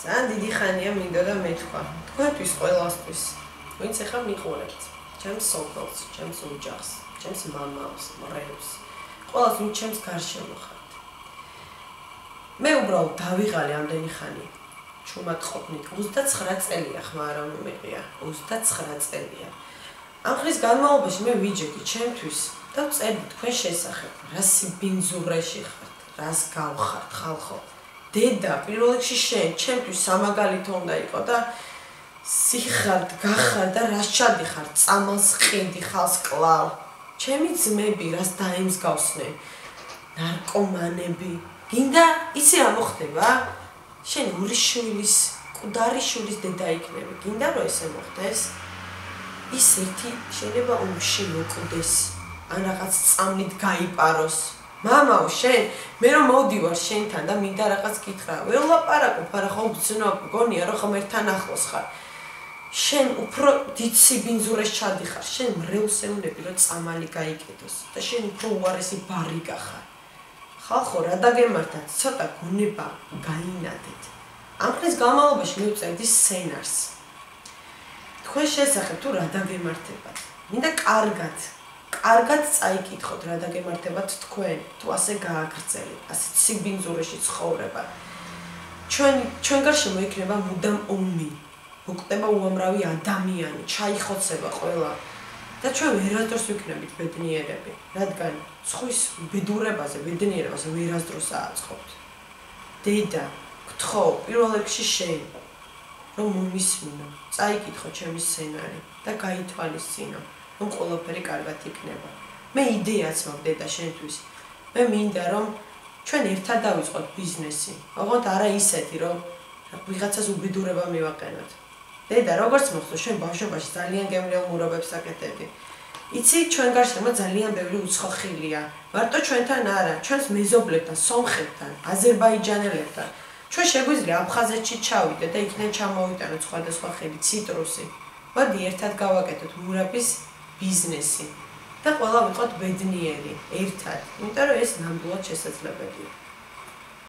ძალიან დიდი ხანია მინდოდა მეთქვა. თქვენთვის ყველასთვის, ვინც ახლა მიყურებთ, ჩემს სოფელს, ჩემს ოჯახს, ჩემს მამავს, მრევლს, ყველას ვინც ჩემს გარშემო ხართ. მე უბრალოდ დავიღალე ამდენი ხანი. ჩუმად ყოფნით 29 წელია ხმა არ მომიყია, 29 წელია. ამ ხნის განმავლობაში მე ვიჯექი ჩემთვის და ვწერდი თქვენ შესახებ, რა სიბინძურეში ხართ, რას გავხართ ხალხო. დედა, პირველ რიგში შენ, ჩემთვის სამაგალითო უნდა იყო და სიხარდ, გახარ და რას ჩადიხარ, წამალს ყიდი ხალს კლავ. ჩემი ძმები რას დაემსგავსნენ, ნარკომანები. გინდა იცი რა მოხდება? შენ ორი შვილის, მკვდარი შვილის დედა იქნები. გინდა რომ ესე მოხდეს? ის ერთი შეიძლება ომში მოკვდეს, ან რაღაც წამლით გაიპაროს. მამაო, შენ, მე რომ მოვდივარ შენთან და მინდა რაღაც გითხრა, ვერ ვლაპარაკობ, არა ხო ვცნობ, გონია რომ ღმერთთან ახლოს ხარ. შენ უფრო დიდ სიბინძურეს ჩადიხარ, შენ მრევლს ეუნები რომ წამალი გაიკეთოს და შენ უფრო უარესი ბარიგა ხარ. ხალხო, რა დაგემართათ, ცოტა გონება გაინადეთ. ამ ხნის განმავლობაში მე ვწერდი სცენარს. თქვენ შესახებ თუ რა დაგემართებათ? მინდა კარგად წაიკითხოთ რა დაგემართებათ თქვენ, თუ ასე გააგრძელეთ, ასეთ სიბინძურეში ცხოვრება. ჩვენ გარშემო იქნება მუდამ ომი, მოკვდება უამრავი ადამიანი, ჩაიხოცება ყველა და ჩვენ ვერასდროს ვიქნებით ბედნიერები, რადგან ცხვის ბედურებაზე, ბედნიერებაზე ვერასდროს ააწყობთ. დედა, გთხოვ, პირველ რიგში შენ, რომ მომისმინო, წაიკითხო ჩემი სცენარი და გაითვალისწინო. რომ ყველაფერი კარგად იქნება. მე იდეაც მაქვს დედა შენთვის. მე მინდა რომ ჩვენ ერთად დავიწყოთ ბიზნესი. ოღონდ არა ისეთი რომ ვიღაცას უბედურება მივაყენოთ. დედა, როგორც მოხდა ჩვენ ბავშვობაში ძალიან გემრიელ მურობებს აკეთებდი. იცი, ჩვენ გარშემო ძალიან ბევრი უცხოხილია. მარტო ჩვენთან არა, ჩვენს მეზობლებთან, სომხებთან, აზერბაიჯანელებთან. ჩვენ შეგვიძლია აფხაზეთში ჩავიდე და იქიდან ჩამოვიტანოთ სხვადასხვა ხილი, ციტრუსი. მოდი ერთად გავაკეთოთ მურაბის ბიზნესი და ყველა ვიყოთ ბედნიერი ერთად, იმიტომ რომ ეს ნამდვილად შესაძლებელია.